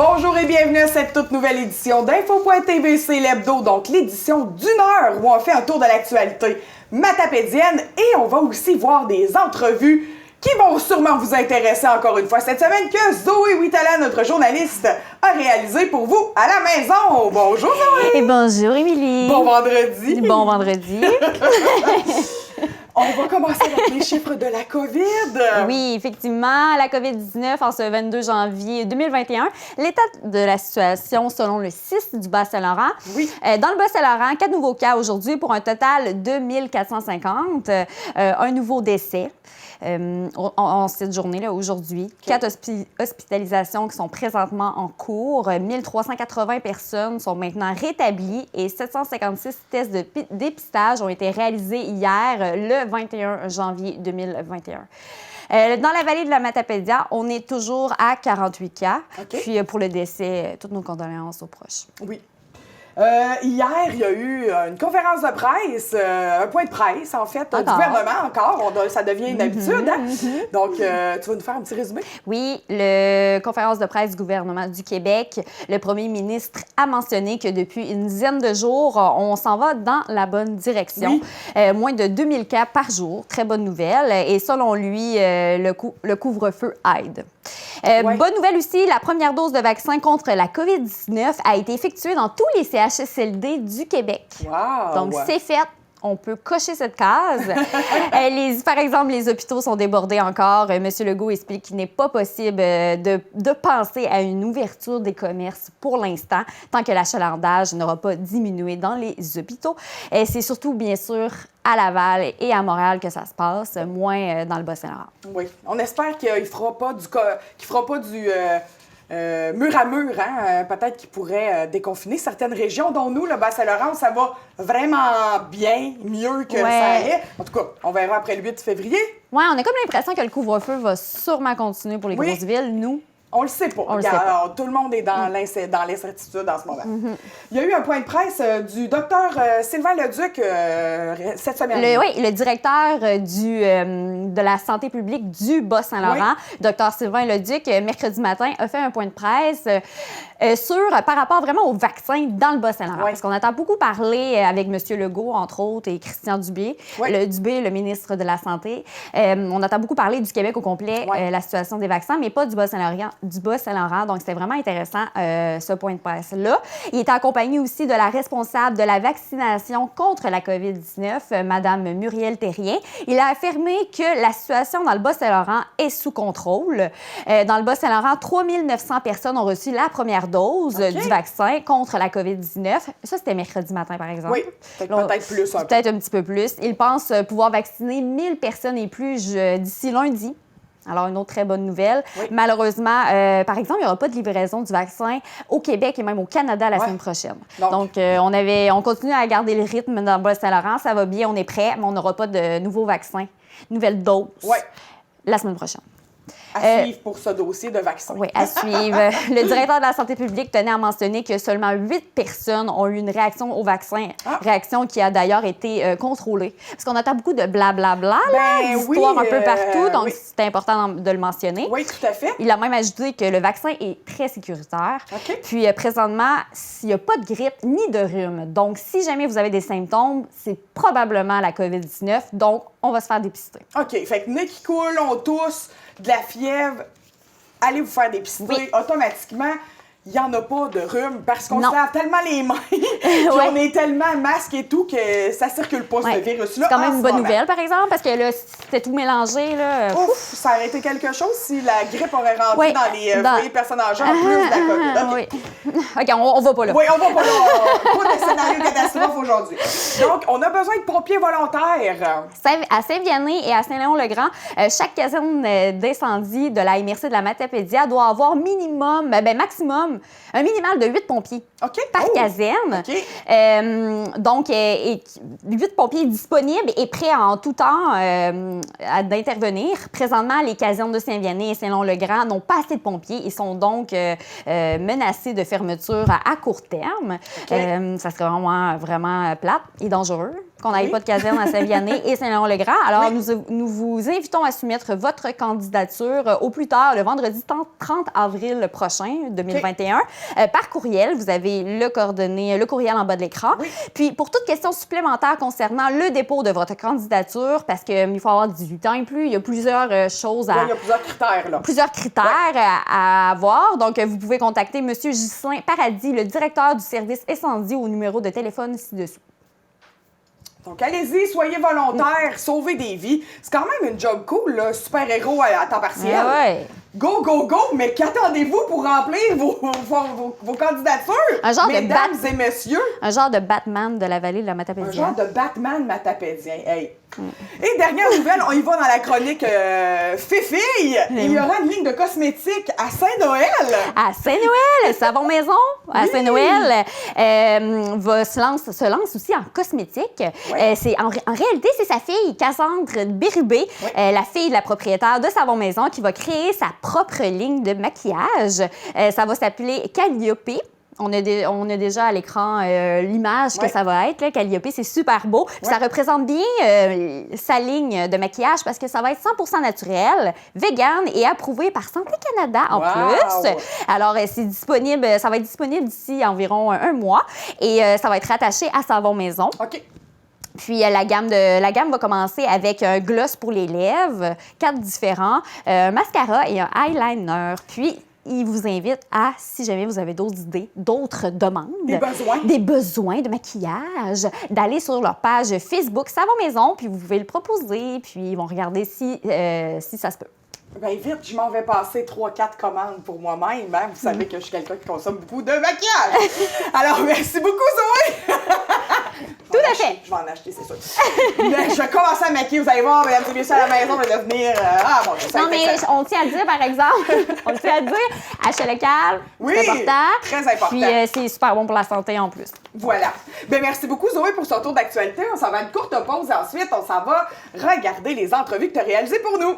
Bonjour et bienvenue à cette toute nouvelle édition d'Info.tv, c'est l'hebdo, donc l'édition d'une heure où on fait un tour de l'actualité matapédienne et on va aussi voir des entrevues qui vont sûrement vous intéresser encore une fois cette semaine que Zoé Huitala, notre journaliste, a réalisé pour vous à la maison. Bonjour Zoé! Et bonjour Émilie! Bon vendredi! Bon vendredi! On va commencer avec les chiffres de la COVID. Oui, effectivement, la COVID-19 en ce 22 janvier 2021. L'état de la situation selon le 6 du Bas-Saint-Laurent. Oui. Dans le Bas-Saint-Laurent, 4 nouveaux cas aujourd'hui pour un total de 1450. Un nouveau décès. En cette journée-là, aujourd'hui. Okay. 4 hospitalisations qui sont présentement en cours. 1380 personnes sont maintenant rétablies et 756 tests de dépistage ont été réalisés hier, le 21 janvier 2021. Dans la vallée de la Matapédia, on est toujours à 48 cas. Okay. Puis pour le décès, toutes nos condoléances aux proches. Oui. Hier, il y a eu une conférence de presse, un point de presse, en fait, du gouvernement encore. Ça devient une habitude, hein? Donc, tu vas nous faire un petit résumé? Oui, la conférence de presse du gouvernement du Québec, le premier ministre a mentionné que depuis une dizaine de jours, on s'en va dans la bonne direction. Oui. Moins de 2000 cas par jour, très bonne nouvelle. Et selon lui, le couvre-feu aide. Ouais. Bonne nouvelle aussi, la première dose de vaccin contre la COVID-19 a été effectuée dans tous les CHSLD du Québec. Wow. Donc, c'est fait. On peut cocher cette case. Par exemple, les hôpitaux sont débordés encore. M. Legault explique qu'il n'est pas possible de penser à une ouverture des commerces pour l'instant, tant que l'achalandage n'aura pas diminué dans les hôpitaux. C'est surtout, bien sûr, à Laval et à Montréal que ça se passe, moins dans le Bas-Saint-Laurent. Oui. On espère qu'il ne fera pas du mur à mur, hein? Peut-être qu'il pourrait déconfiner certaines régions, dont nous, le Bas-Saint-Laurent, ça va vraiment bien, mieux que ça allait. En tout cas, on verra après le 8 février. Oui, on a comme l'impression que le couvre-feu va sûrement continuer pour les grosses villes. Nous, on le sait pas. Alors, tout le monde est dans l'incertitude en ce moment. Il y a eu un point de presse du docteur Sylvain Leduc cette semaine. Oui, le directeur de la santé publique du Bas-Saint-Laurent, docteur Sylvain Leduc, mercredi matin, a fait un point de presse par rapport vraiment au vaccin dans le Bas-Saint-Laurent. Parce qu'on entend beaucoup parler avec M. Legault, entre autres, et Christian Dubé, le ministre de la Santé. On entend beaucoup parler du Québec au complet, la situation des vaccins, mais pas du Bas-Saint-Laurent. Donc, c'est vraiment intéressant, ce point de presse-là. Il est accompagné aussi de la responsable de la vaccination contre la COVID-19, Mme Muriel Terrien. Il a affirmé que la situation dans le Bas-Saint-Laurent est sous contrôle. Dans le Bas-Saint-Laurent, 3900 personnes ont reçu la première dose du vaccin contre la COVID-19. Ça, c'était mercredi matin, par exemple. Oui, peut-être plus. Peut-être un petit peu plus. Il pense pouvoir vacciner 1000 personnes et plus d'ici lundi. Alors, une autre très bonne nouvelle. Oui. Malheureusement, par exemple, il n'y aura pas de livraison du vaccin au Québec et même au Canada la semaine prochaine. Donc on continue à garder le rythme dans le Bas-Saint-Laurent. Ça va bien, on est prêt, mais on n'aura pas de nouveaux vaccins, nouvelles doses la semaine prochaine. À suivre pour ce dossier de vaccin. Oui, à suivre. Le directeur de la santé publique tenait à mentionner que seulement 8 personnes ont eu une réaction au vaccin, réaction qui a d'ailleurs été contrôlée. Parce qu'on entend beaucoup de blablabla, d'histoires un peu partout, donc c'est important de le mentionner. Oui, tout à fait. Il a même ajouté que le vaccin est très sécuritaire. Puis présentement, s'il n'y a pas de grippe ni de rhume, donc si jamais vous avez des symptômes, c'est probablement la COVID-19, donc on va se faire dépister. OK, fait que nez qui coule, on tousse, de la fièvre, allez vous faire dépister automatiquement. Il n'y en a pas de rhume parce qu'on se lave tellement les mains puis on est tellement masque et tout que ça circule pas, ce virus-là. C'est quand même une bonne nouvelle, par exemple, parce que là, c'était tout mélangé. Là, ouf, ça aurait été quelque chose si la grippe aurait rentré dans les foyers personnes âgées en plus de la COVID. OK, on va pas là. Oui, on va pas là. Pas de scénario catastrophe aujourd'hui. Donc, on a besoin de pompiers volontaires. À Saint-Vianney et à Saint-Léon-le-Grand, chaque caserne d'incendie de la MRC de la Matapédia doit avoir maximum un minimal de 8 pompiers par caserne. Donc, 8 pompiers disponibles et prêts en tout temps d'intervenir. Présentement, les casernes de Saint-Vianney et Saint-Léon-le-Grand n'ont pas assez de pompiers. Ils sont donc menacés de fermeture à court terme. Ça serait vraiment plate et dangereux. qu'on n'aille Oui. pas de caserne à Saint-Vianney et Saint-Laurent-le-Grand. Alors, Oui. nous vous invitons à soumettre votre candidature au plus tard le vendredi 30 avril prochain, 2021. Par courriel, vous avez le courriel en bas de l'écran. Oui. Puis, pour toute question supplémentaire concernant le dépôt de votre candidature, parce qu'il faut avoir 18 ans et plus, il y a plusieurs choses à... Il y a plusieurs critères, là. Plusieurs critères à avoir. Donc, vous pouvez contacter M. Ghislain Paradis, le directeur du service incendie, au numéro de téléphone ci-dessous. Donc, allez-y, soyez volontaires, sauvez des vies. C'est quand même une job cool, là, super-héros à temps partiel. Ouais. Go, go, go! Mais qu'attendez-vous pour remplir vos candidatures? Un genre de mesdames et messieurs? Un genre de Batman de la vallée de la Un Matapédia. genre de Batman matapédien. Hey. Et dernière nouvelle, on y va dans la chronique Fifille. Il y aura une ligne de cosmétiques à Saint-Noël. À Saint-Noël, Savon Maison, à Oui. Saint-Noël, se lance aussi en cosmétique. Ouais. En réalité, c'est sa fille, Cassandre Bérubé, Ouais. la fille de la propriétaire de Savon Maison, qui va créer sa propre ligne de maquillage. Ça va s'appeler Calliope. On a déjà à l'écran l'image que ça va être. Là. Calliope, c'est super beau. Puis ça représente bien sa ligne de maquillage parce que ça va être 100% naturel, vegan et approuvé par Santé Canada en plus. Alors, c'est disponible, ça va être disponible d'ici environ un mois et ça va être rattaché à Savon Maison. OK. Puis la gamme va commencer avec un gloss pour les lèvres, 4 différents, un mascara et un eyeliner. Puis il vous invite à, si jamais vous avez d'autres idées, d'autres demandes, des besoins de maquillage, d'aller sur leur page Facebook Savon Maison, puis vous pouvez le proposer, puis ils vont regarder si ça se peut. Ben vite, je m'en vais passer 3-4 commandes pour moi-même. Hein? Vous savez que je suis quelqu'un qui consomme beaucoup de maquillage. Alors, merci beaucoup, Zoé! Tout à fait. Je vais en acheter, c'est sûr. Mais je vais commencer à maquiller. Vous allez voir, mesdames et messieurs, à la maison, je vais devenir... Non, mais on tient à dire, par exemple, achat local, oui, c'est important. Très important. Puis c'est super bon pour la santé en plus. Voilà. Ben merci beaucoup, Zoé, pour ce tour d'actualité. On s'en va à une courte pause et ensuite, on s'en va regarder les entrevues que tu as réalisées pour nous.